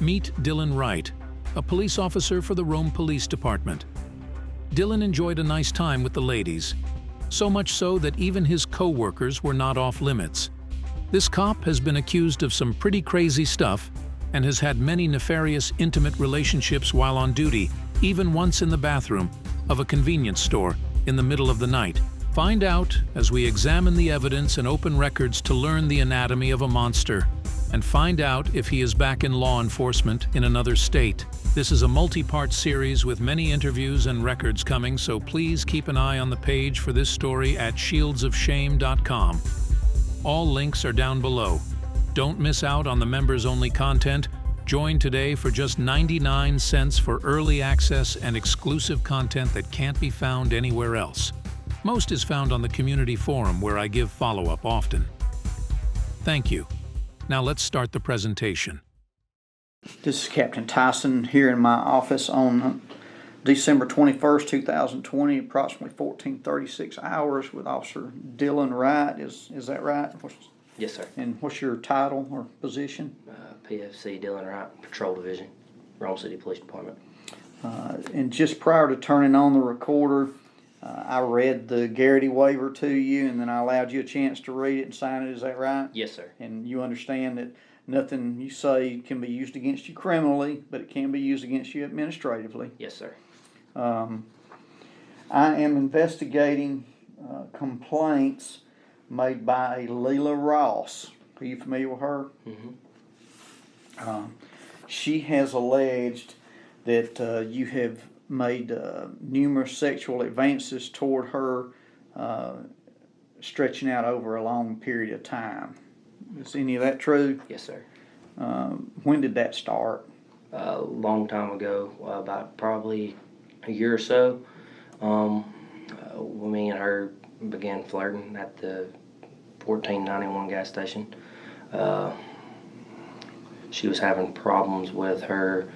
Meet Dylan Wright, a police officer for the Rome Police Department. Dylan enjoyed a nice time with the ladies, so much so that even his co-workers were not off limits. This cop has been accused of some pretty crazy stuff and has had many nefarious intimate relationships while on duty, even once in the bathroom of a convenience store in the middle of the night. Find out as we examine the evidence and open records to learn the anatomy of a monster, and find out if he is back in law enforcement in another state. This is a multi-part series with many interviews and records coming, so please keep an eye on the page for this story at shieldsofshame.com. All links are down below. Don't miss out on the members-only content. Join today for just 99 cents for early access and exclusive content that can't be found anywhere else. Most is found on the community forum where I give follow-up often. Thank you. Now let's start the presentation. This is Captain Tyson here in my office on December 21st, 2020, approximately 14:36 hours with Officer Dylan Wright. Is that right? Yes, sir. And what's your title or position? PFC Dylan Wright, Patrol Division, Rome City Police Department. And just prior to turning on the recorder, I read the Garrity waiver to you, and then I allowed you a chance to read it and sign it. Is that right? Yes, sir. And you understand that nothing you say can be used against you criminally, but it can be used against you administratively. Yes, sir. I am investigating complaints made by Leila Ross. Are you familiar with her? Mm-hmm. She has alleged that you have made numerous sexual advances toward her, stretching out over a long period of time. Is any of that true? Yes, sir. When did that start? A long time ago, about probably a year or so. Me and her began flirting at the 1491 gas station. She was having problems with her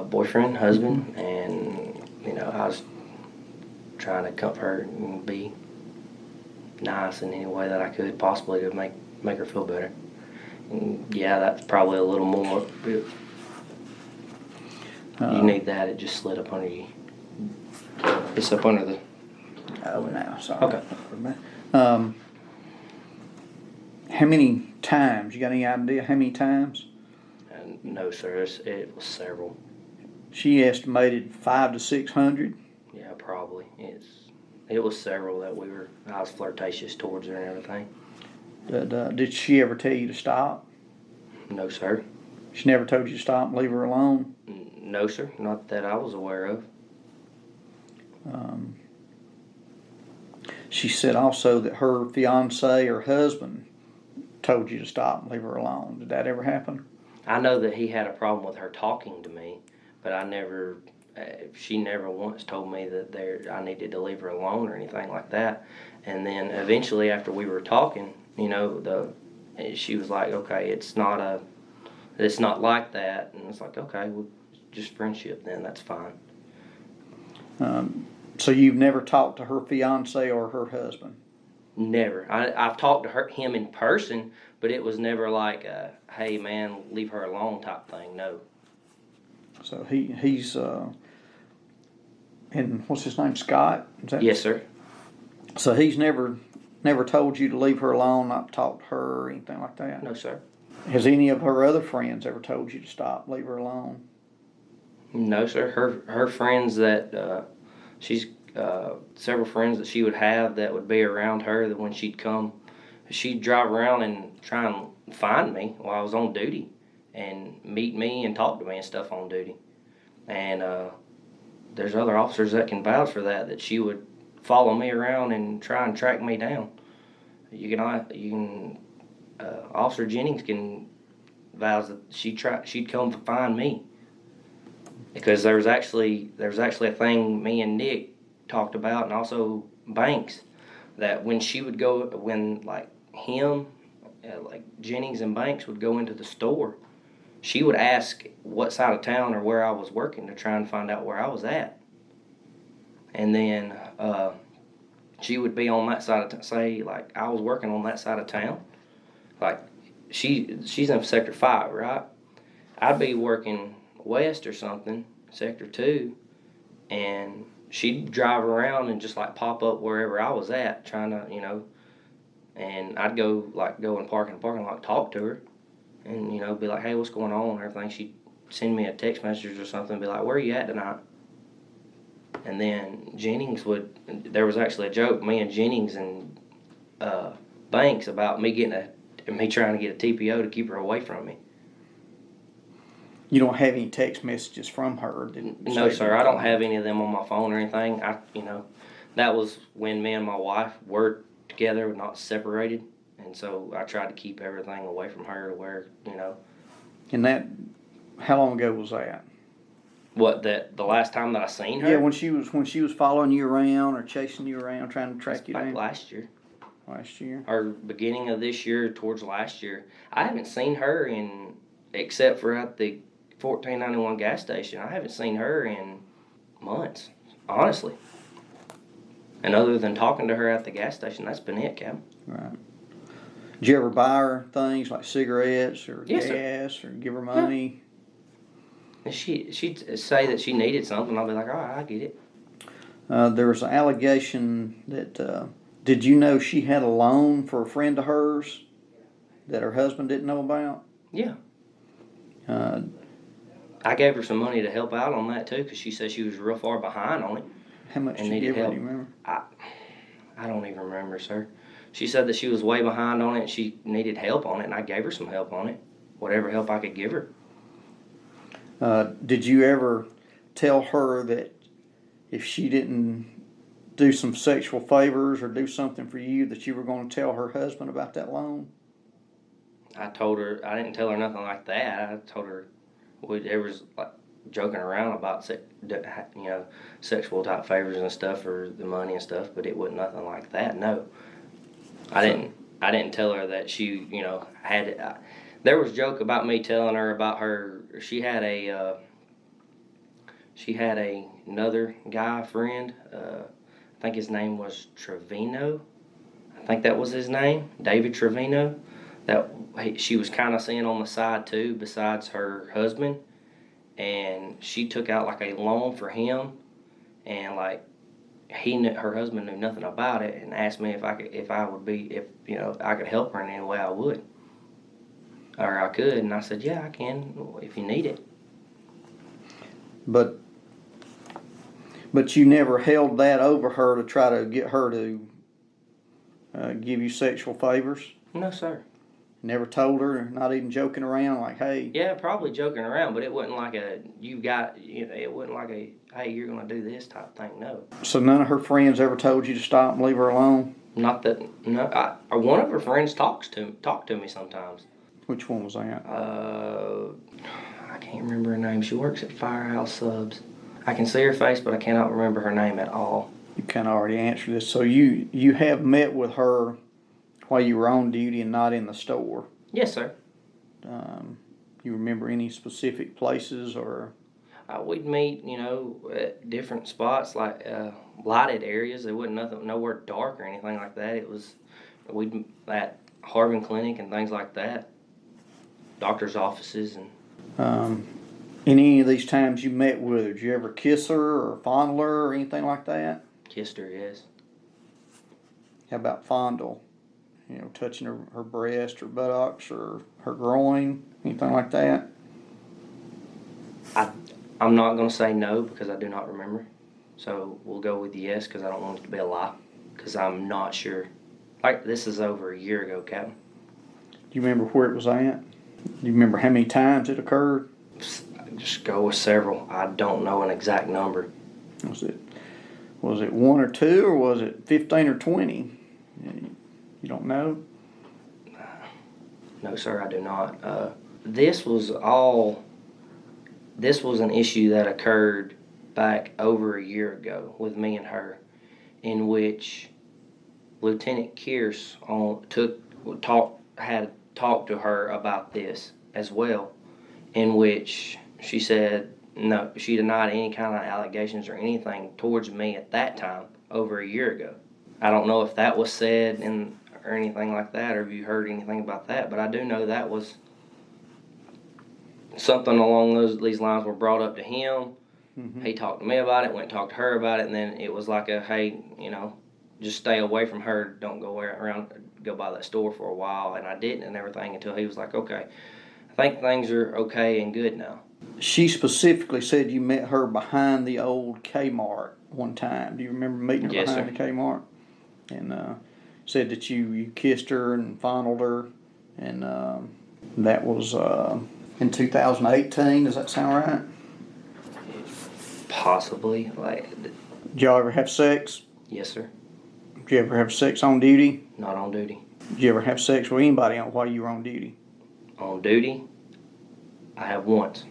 boyfriend, husband, and I was trying to comfort her and be nice in any way that I could possibly to make her feel better. And yeah, that's probably a little more. You need that. It just slid up under you. It's up under the. Oh, no, sorry. Okay. How many times? You got any idea how many times? No, sir. It was several. She estimated 500 to 600. Yeah, probably. It was several that I was flirtatious towards her and everything. Did she ever tell you to stop? No, sir. She never told you to stop and leave her alone? No, sir. Not that I was aware of. She said also that her fiance or husband told you to stop and leave her alone. Did that ever happen? I know that he had a problem with her talking to me, but she never once told me that I needed to leave her alone or anything like that. And then eventually after we were talking, she was like, okay, it's not like that. And it's like, okay, well, just friendship then, that's fine. So you've never talked to her fiance or her husband? Never. I've talked to him in person, but it was never like a, hey man, leave her alone type thing, no. So he's, and what's his name, Scott? Yes, sir. So he's never told you to leave her alone, not to talk to her or anything like that? No, sir. Has any of her other friends ever told you to stop, leave her alone? No, sir. Her friends that, she's several friends that she would have that would be around her that when she'd come, she'd drive around and try and find me while I was on duty and meet me and talk to me and stuff on duty. And there's other officers that can vouch for that she would follow me around and try and track me down. Officer Jennings can vouch that she'd come to find me. Because there was actually a thing me and Nick talked about, and also Banks, that when she would go, like Jennings and Banks would go into the store, she would ask what side of town or where I was working to try and find out where I was at. And then she would be on that side of say like I was working on that side of town, like she's in Sector 5, right? I'd be working west or something, Sector 2, and she'd drive around and just like pop up wherever I was at, trying to, and I'd go and park in the parking lot, talk to her, and, be like, hey, what's going on, and everything. She'd send me a text message or something, be like, where are you at tonight? And then there was actually a joke, me and Jennings and Banks, about me trying to get a TPO to keep her away from me. You don't have any text messages from her? No, sir. I don't have any of them on my phone or anything. That was when me and my wife were together, not separated, and so I tried to keep everything away from her to where, And that, how long ago was that? What, the last time that I seen her? Yeah, when she was following you around or chasing you around, trying to track you down. Last year. Last year. Or beginning of this year towards last year. I haven't seen her except for at the 1491 gas station. I haven't seen her in months, honestly. And other than talking to her at the gas station, that's been it, Captain. Right. Did you ever buy her things like cigarettes or Yes, gas, or give her money? And she'd say that she needed something. I'll be like, all right, I get it. There was an allegation that, did you know she had a loan for a friend of hers that her husband didn't know about? Yeah. I gave her some money to help out on that too, because she said she was real far behind on it. How much and did you needed give her, help. do you remember? I don't even remember, sir. She said that she was way behind on it and she needed help on it, and I gave her some help on it. Whatever help I could give her. Did you ever tell her that if she didn't do some sexual favors or do something for you, that you were going to tell her husband about that loan? I told her, I didn't tell her nothing like that. I told her there was like joking around about sexual type favors and stuff, or the money and stuff, but it wasn't nothing like that. No, I didn't tell her that she had it. There was a joke about me telling her about her. She had another guy friend. I think his name was Trevino. I think that was his name, David Trevino. That she was kind of seeing on the side too, besides her husband, and she took out like a loan for him, and like her husband knew nothing about it, and asked me if I could help her in any way I would, or I could, and I said yeah I can if you need it. But you never held that over her to try to get her to give you sexual favors? No, sir. Never told her, not even joking around, like, hey. Yeah, probably joking around, but it wasn't like it wasn't like a, hey, you're gonna do this type thing. No. So none of her friends ever told you to stop and leave her alone? Not that. No. One of her friends talked to me sometimes. Which one was that? I can't remember her name. She works at Firehouse Subs. I can see her face, but I cannot remember her name at all. You kind of already answered this. So you have met with her while you were on duty and not in the store? Yes, sir. You remember any specific places or? We'd meet, at different spots, like lighted areas. There wasn't nowhere dark or anything like that. It was at Harbin Clinic and things like that. Doctor's offices and. In any of these times you met with her, did you ever kiss her or fondle her or anything like that? Kissed her, yes. How about fondle? Touching her breast or buttocks or her groin, anything like that? I'm not going to say no because I do not remember. So we'll go with yes because I don't want it to be a lie because I'm not sure. Like, this is over a year ago, Captain. Do you remember where it was at? Do you remember how many times it occurred? Just go with several. I don't know an exact number. Was it one or two, or was it 15 or 20? You don't know? No, sir, I do not. This was an issue that occurred back over a year ago with me and her, in which Lieutenant Kearse had talked to her about this as well, in which she said no, she denied any kind of allegations or anything towards me at that time over a year ago. I don't know if that was said or anything like that, or if you heard anything about that, but I do know that was something along these lines were brought up to him. He talked to me about it, went and talked to her about it, and then it was like hey, just stay away from her. Don't go by that store for a while. And I didn't and everything until he was like, okay, I think things are okay and good now. She specifically said you met her behind the old Kmart one time. Do you remember meeting her Yes, behind sir. the Kmart? And said that you kissed her and fondled her, and that was in 2018. Does that sound right? Possibly. Did y'all ever have sex? Yes, sir. Did you ever have sex on duty? Not on duty. Did you ever have sex with anybody while you were on duty? On duty, I have once.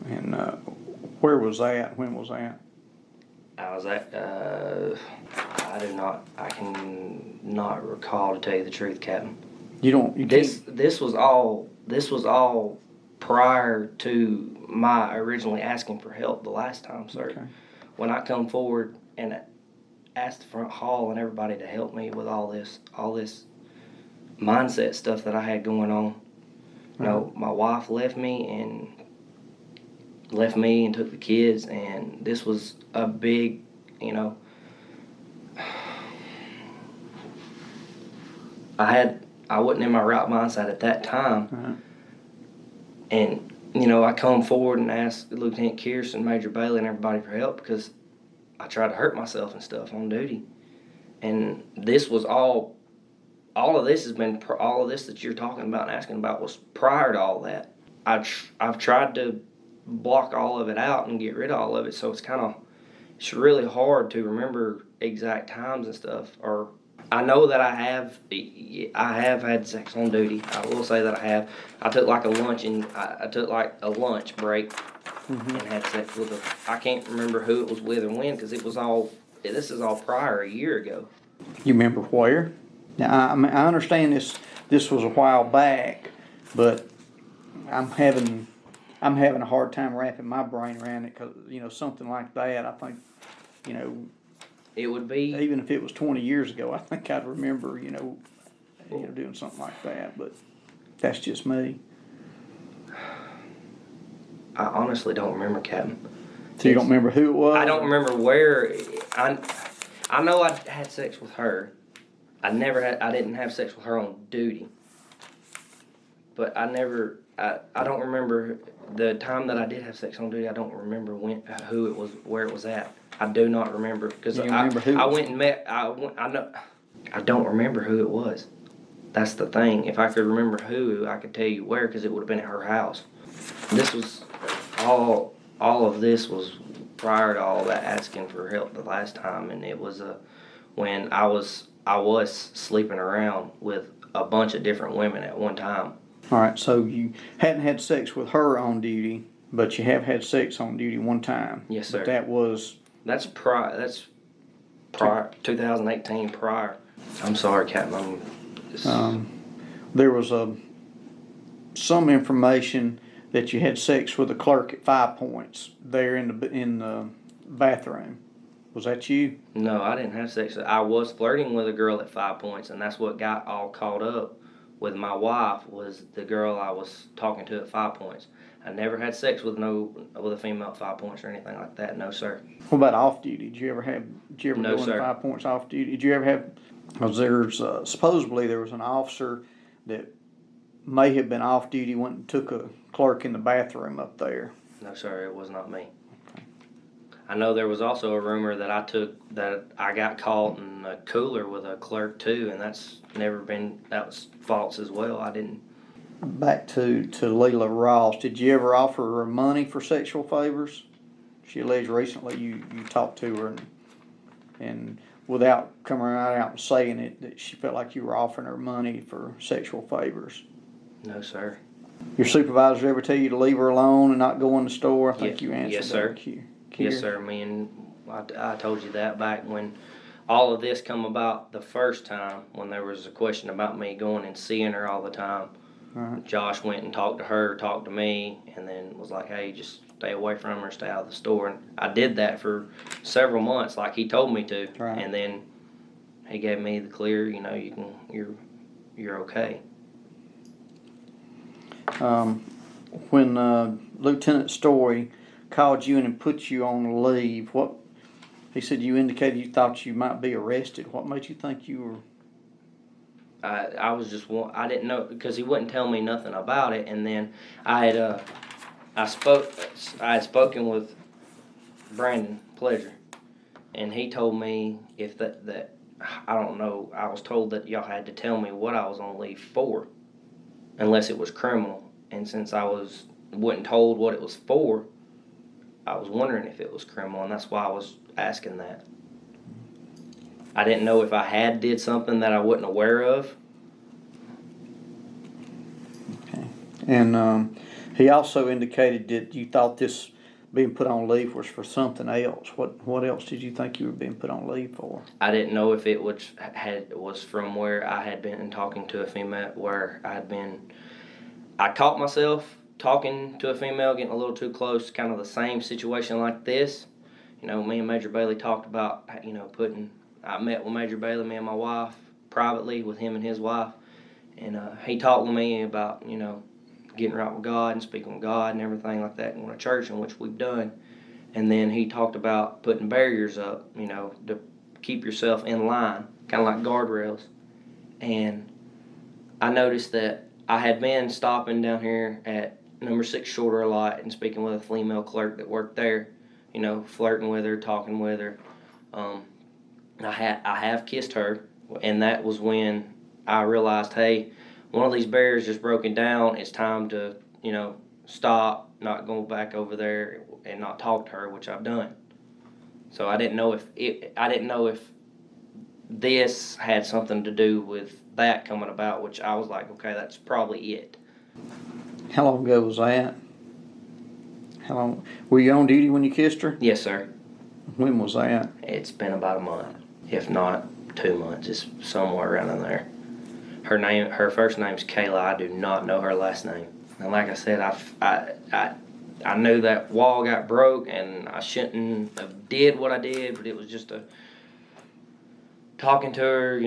And where was that? When was that? I was at, I can not recall, to tell you the truth, Captain. This was all prior to my originally asking for help the last time, sir. Okay. When I come forward and asked the front hall and everybody to help me with all this mindset stuff that I had going on. My wife left me and took the kids, and this was a big, I wasn't in my right mindset at that time. And, I come forward and asked Lieutenant Kirsten, Major Bailey, and everybody for help because I tried to hurt myself and stuff on duty. And this was all of this that you're talking about and asking about was prior to all that. I've tried to block all of it out and get rid of all of it, so it's really hard to remember exact times and stuff. Or I know that I have had sex on duty. I will say that I have. I took like a lunch break and had sex with I can't remember who it was with or when, because this is all prior a year ago. You remember where? Now I understand this was a while back, but I'm having a hard time wrapping my brain around it because something like that. I think It would be, even if it was 20 years ago, I think I'd remember doing something like that. But that's just me. I honestly don't remember, Captain. So you don't remember who it was? I don't remember where. I know I had sex with her. I didn't have sex with her on duty. But I don't remember the time that I did have sex on duty. I don't remember who it was, where it was at. I do not remember because I went and met. I don't remember who it was. That's the thing. If I could remember who, I could tell you where, because it would have been at her house. This was all of this was prior to all that asking for help the last time, and it was when I was sleeping around with a bunch of different women at one time. All right, so you hadn't had sex with her on duty, but you have had sex on duty one time. Yes, sir. But that's prior 2018 prior. I'm sorry, Captain. There was some information that you had sex with a clerk at 5 Points there in the bathroom. Was that you? No, I didn't have sex. I was flirting with a girl at 5 Points, and that's what got all caught up with my wife, was the girl I was talking to at 5 Points. I never had sex with a female at 5 Points or anything like that. No, sir. What about off duty? Did you ever No, go in sir. 5 Points off duty? Did you ever have? Because supposedly there was an officer that may have been off duty, went and took a clerk in the bathroom up there. No, sir. It was not me. Okay. I know there was also a rumor that I got caught in a cooler with a clerk too, and that was false as well. I didn't. Back to Leila Ross. Did you ever offer her money for sexual favors? She alleged recently you talked to her and without coming right out and saying it, that she felt like you were offering her money for sexual favors. No, sir. Your supervisor ever tell you to leave her alone and not go in the store? I think you answered yes, sir. that. Yes, sir. I told you that back when all of this come about the first time, when there was a question about me going and seeing her all the time. Right. Josh went and talked to her, talked to me, and then was like, hey, just stay away from her, stay out of the store. And I did that for several months like he told me to. Right. And then he gave me the clear, you're okay. when Lieutenant Story called you in and put you on leave, what he said you indicated you thought you might be arrested. What made you think you were? I was just I didn't know because he wouldn't tell me nothing about it, and then I had I had spoken with Brandon Pleasure, and he told me if that I don't know. I was told that y'all had to tell me what I was on leave for, unless it was criminal. And since I wasn't told what it was for, I was wondering if it was criminal, and that's why I was asking that. I didn't know if I had did something that I wasn't aware of. Okay. And he also indicated that you thought this being put on leave was for something else. What else did you think you were being put on leave for? I didn't know if it was from where I had been talking to a female, where I caught myself talking to a female, getting a little too close, kind of the same situation like this. You know, me and Major Bailey talked about, I met with Major Bailey, me and my wife, privately with him and his wife, and he talked with me about, getting right with God and speaking with God and everything like that, and going to church, in which we've done. And then he talked about putting barriers up, to keep yourself in line, kind of like guardrails. And I noticed that I had been stopping down here at number 6 Shorter a lot and speaking with a female clerk that worked there, flirting with her, talking with her. I have kissed her, and that was when I realized, hey, one of these barriers just broken down. It's time to, stop, not go back over there and not talk to her, which I've done. So I didn't know if this had something to do with that coming about, which I was like, okay, that's probably it. How long ago was that? How long were you on duty when you kissed her? Yes, sir. When was that? It's been about a month, if not 2 months. It's somewhere around in there. Her first name's Kayla. I do not know her last name. And like I said, I knew that wall got broke, and I shouldn't have did what I did, but it was just talking to her,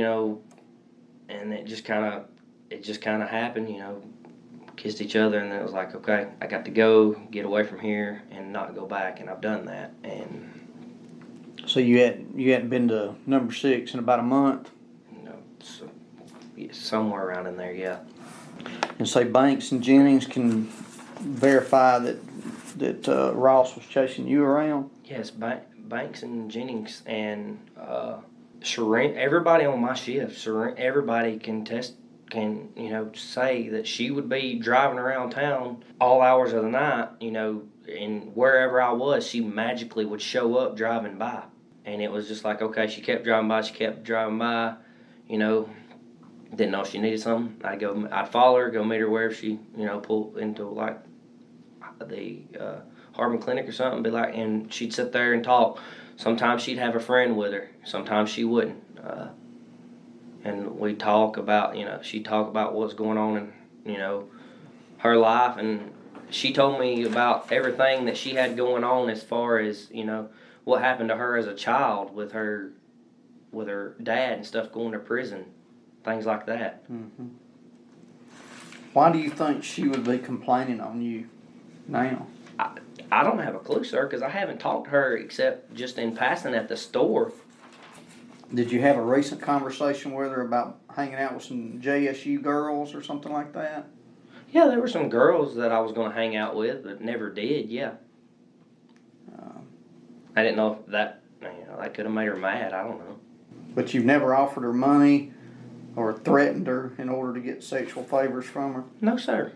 and it just kind of happened, kissed each other, and then it was like, okay, I got to go, get away from here, and not go back, and I've done that. And so you hadn't been to number 6 in about a month? So, somewhere around in there, yeah. And say Banks and Jennings can verify that Ross was chasing you around? Yes, Banks and Jennings and Shireen, everybody on my shift, everybody can say that she would be driving around town all hours of the night, and wherever I was, she magically would show up driving by. And it was just like, okay, she kept driving by, didn't know if she needed something. I'd follow her, go meet her wherever she, pull into like the Harbin Clinic or something, and she'd sit there and talk. Sometimes she'd have a friend with her, sometimes she wouldn't. And we'd talk about, she'd talk about what's going on in, her life, and she told me about everything that she had going on as far as, what happened to her as a child with her dad and stuff, going to prison, things like that. Mm-hmm. Why do you think she would be complaining on you now? I don't have a clue, sir, because I haven't talked to her except just in passing at the store. Did you have a recent conversation with her about hanging out with some JSU girls or something like that? Yeah, there were some girls that I was going to hang out with, but never did, yeah. I didn't know if that could have made her mad, I don't know. But you've never offered her money or threatened her in order to get sexual favors from her? No, sir.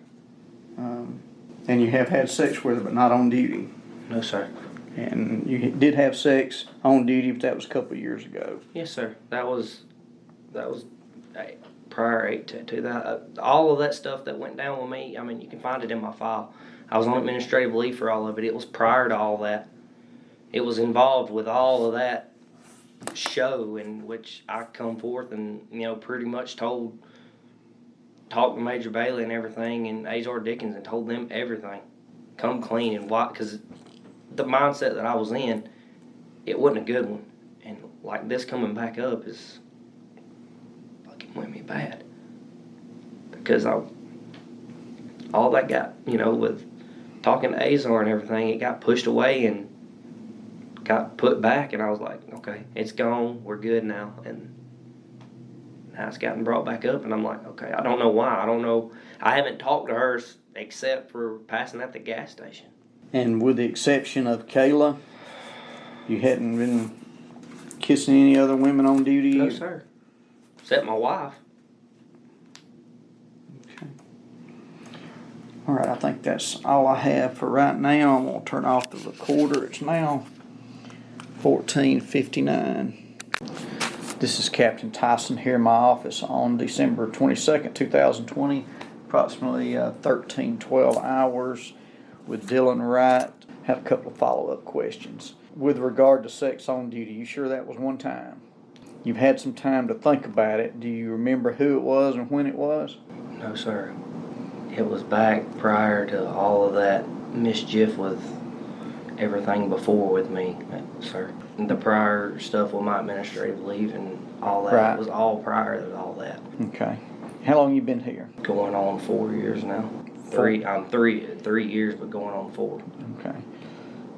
And you have had sex with her, but not on duty? No, sir. And you did have sex on duty, but that was a couple of years ago? Yes, sir. That was prior to that. All of that stuff that went down with me, you can find it in my file. I was on administrative leave for all of it. It was prior to all that. It was involved with all of that show in which I come forth and, pretty much talked to Major Bailey and everything and Azar Dickens and told them everything. Come clean and why, because the mindset that I was in, it wasn't a good one. And like this coming back up is fucking with me bad. Because all that got, with talking to Azar and everything, it got pushed away and got put back, and I was like, okay, it's gone, we're good now. And now it's gotten brought back up, and I'm like, okay, I don't know why. I don't know. I haven't talked to her except for passing at the gas station. And with the exception of Kayla, you hadn't been kissing any other women on duty? No, sir. Except my wife. Okay. All right, I think that's all I have for right now. I'm going to turn off the recorder. It's now 14:59. This is Captain Tyson here in my office on December 22nd, 2020, approximately 13-12 hours with Dylan Wright. Have a couple of follow-up questions. With regard to sex on duty, you sure that was one time? You've had some time to think about it. Do you remember who it was and when it was? No, sir. It was back prior to all of that mischief with everything before with me, sir. The prior stuff with my administrative leave and all that Right. was all prior to all that. Okay. How long you been here? Going on 4 years now. I'm three years, but going on 4. Okay.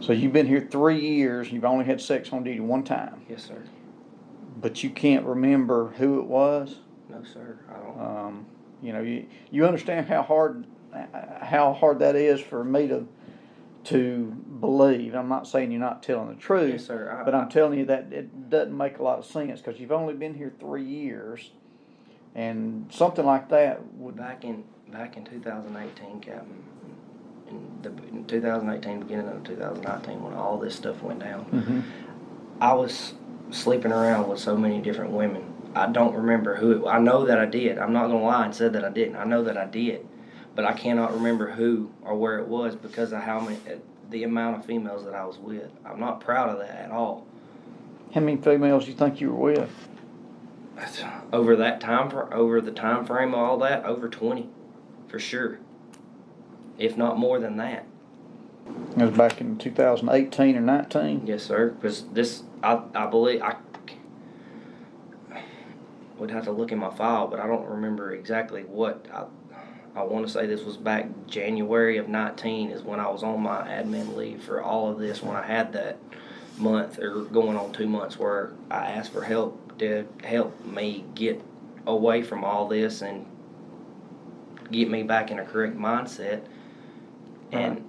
So you've been here 3 years. You've only had sex on duty one time. Yes, sir. But you can't remember who it was? No, sir. I don't. You know, you understand how hard that is for me to believe. I'm not saying you're not telling the truth. Yes, sir. But I'm telling you that it doesn't make a lot of sense because you've only been here 3 years, and something like that would. Back in 2018, Captain. In 2018, beginning of 2019, when all this stuff went down, Mm-hmm. I was sleeping around with so many different women. I don't remember who. I know that I did. I'm not gonna lie and say that I didn't. I know that I did, but I cannot remember who or where it was because of the amount of females that I was with. I'm not proud of that at all. How many females do you think you were with? Over the time frame of all that, over 20, for sure. If not more than that. It was back in 2018 or 19? Yes, sir. Because I believe I would have to look in my file, but I don't remember exactly what. I want to say this was back January of 19 is when I was on my admin leave for all of this, when I had that month or going on 2 months where I asked for help to help me get away from all this and get me back in a correct mindset. And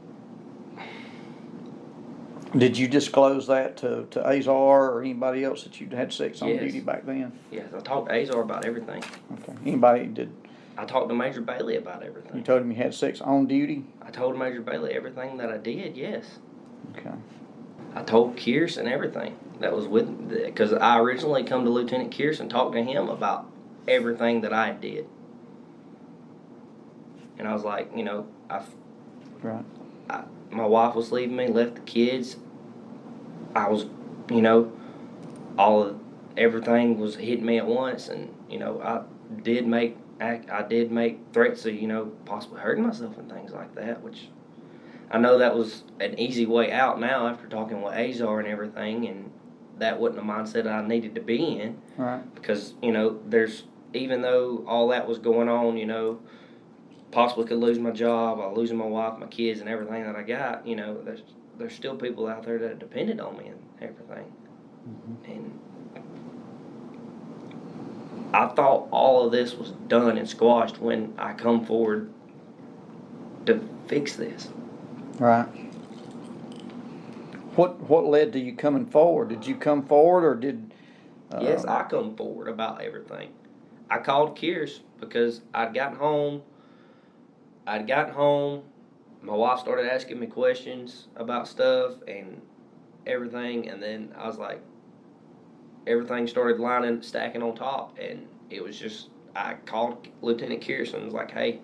did you disclose that to Azar or anybody else that you'd had sex on Yes. duty back then? yes, I talked to Azar about everything. Okay. Anybody did? I talked to Major Bailey about You everything. told him you had sex on duty? I told Major Bailey everything that I did, yes. Okay. I told Kearse and everything that was with, because I originally come to Lieutenant Kearse and talked to him about everything that I did. And I was like, Right. my wife was leaving me, left the kids. I was, everything was hitting me at once, and I did make threats of possibly hurting myself and things like that, which I know that was an easy way out now after talking with Azar and everything, and that wasn't a mindset I needed to be in. Right. Because even though all that was going on, possibly could lose my job, I losing my wife, my kids, and everything that I got. There's still people out there that depended on me and everything. Mm-hmm. And I thought all of this was done and squashed when I come forward to fix this. Right. What led to you coming forward? Did you come forward or did? Yes, I come forward about everything. I called Kearse because I'd gotten home. My wife started asking me questions about stuff and everything, and then I was like, everything started stacking on top, and it was just, I called Lieutenant Kearse and was like, hey,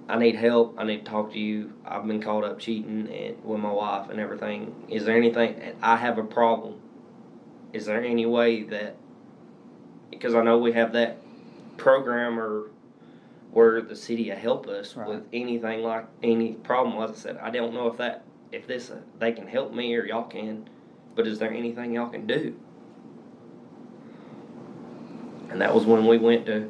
I need help. I need to talk to you. I've been caught up cheating with my wife and everything. Is there anything? I have a problem. Is there any way that, because I know we have that program or where the city will help us Right. with anything like any problem. As I said, I don't know if they can help me or y'all can, but is there anything y'all can do? And that was when we went to,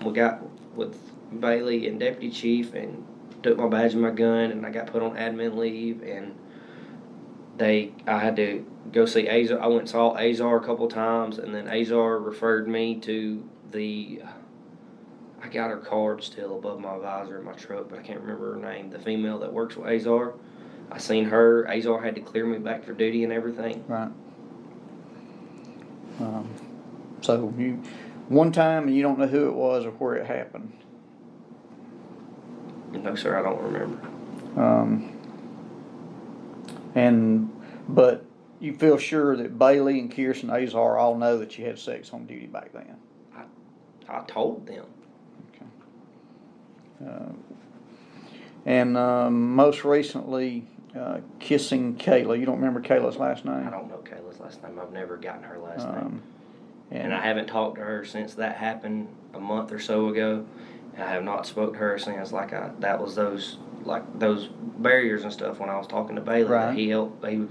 we got with Bailey and deputy chief and took my badge and my gun, and I got put on admin leave, and I had to go see Azar. I went and saw Azar a couple times, and then Azar referred me to I got her card still above my visor in my truck, but I can't remember her name. The female that works with Azar. I seen her. Azar had to clear me back for duty and everything. Right. So you, one time, and you don't know who it was or where it happened. No, sir, I don't remember. But you feel sure that Bailey and Kirsten Azar all know that you had sex on duty back then? I told them. And most recently, kissing Kayla. You don't remember Kayla's last name? I don't know Kayla's last name. I've never gotten her last name. And I haven't talked to her since that happened a month or so ago. I have not spoke to her since that was those barriers and stuff when I was talking to Bailey. Right. He helped. He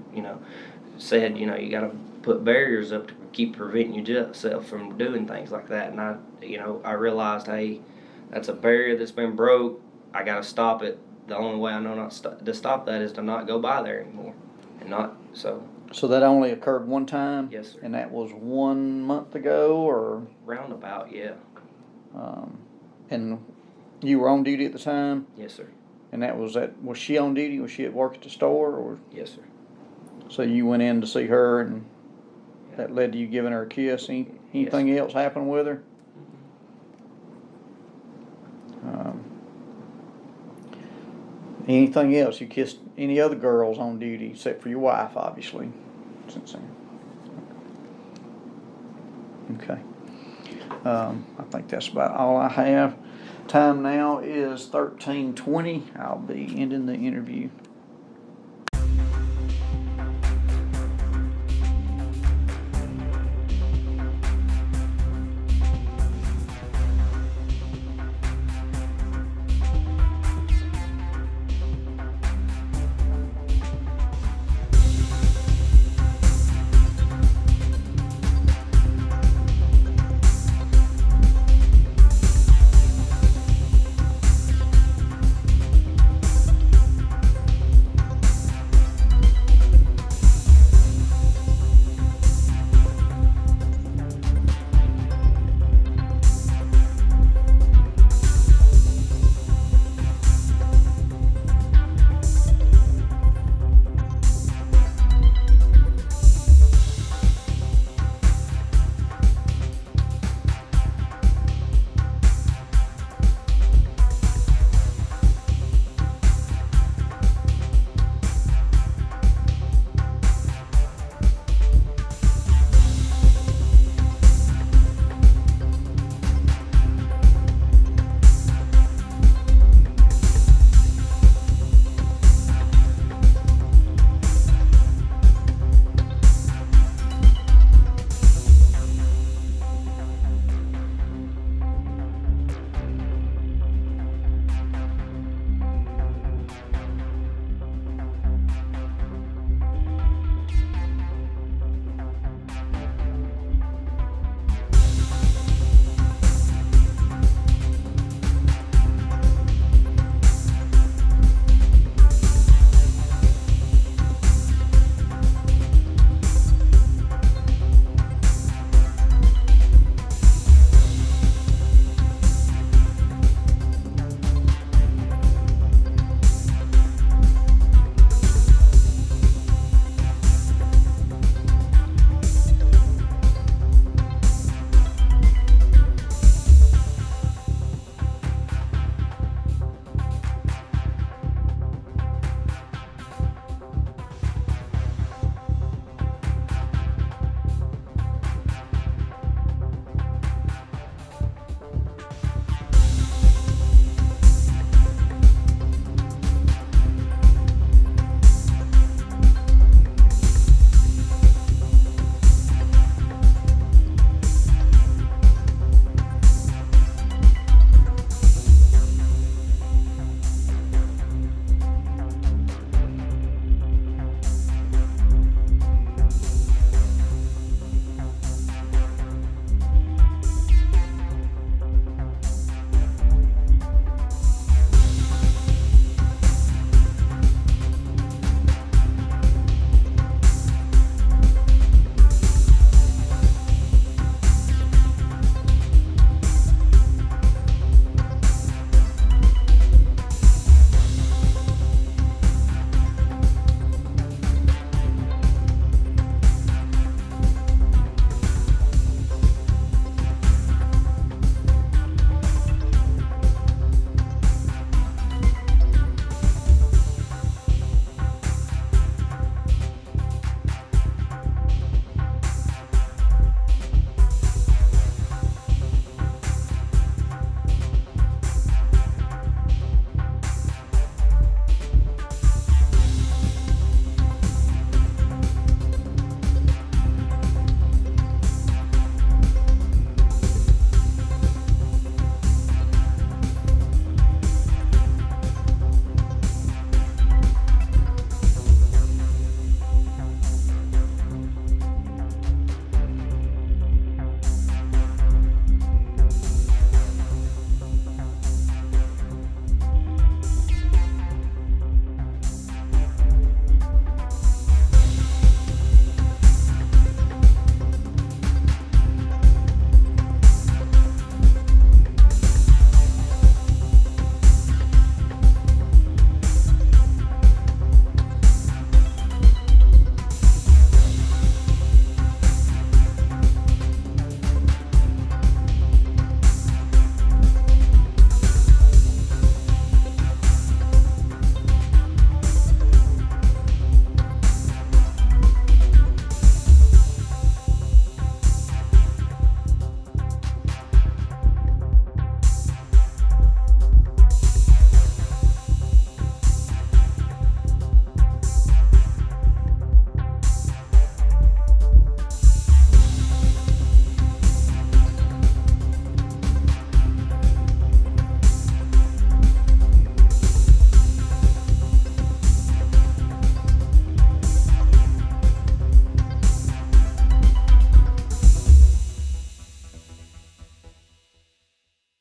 said you got to put barriers up to keep preventing yourself from doing things like that. And I realized, hey, that's a barrier that's been broke. I got to stop it. The only way I know to stop that is to not go by there anymore, and not so. So that only occurred one time? Yes, sir. And that was 1 month ago, or? Roundabout, yeah. And you were on duty at the time? Yes, sir. And was she on duty? Was she at work at the store, or? Yes, sir. So you went in to see her, and that led to you giving her a kiss. Anything else happen with her? Anything else? You kissed any other girls on duty except for your wife, obviously, since then? Okay. I think that's about all I have. Time now is 13:20. I'll be ending the interview.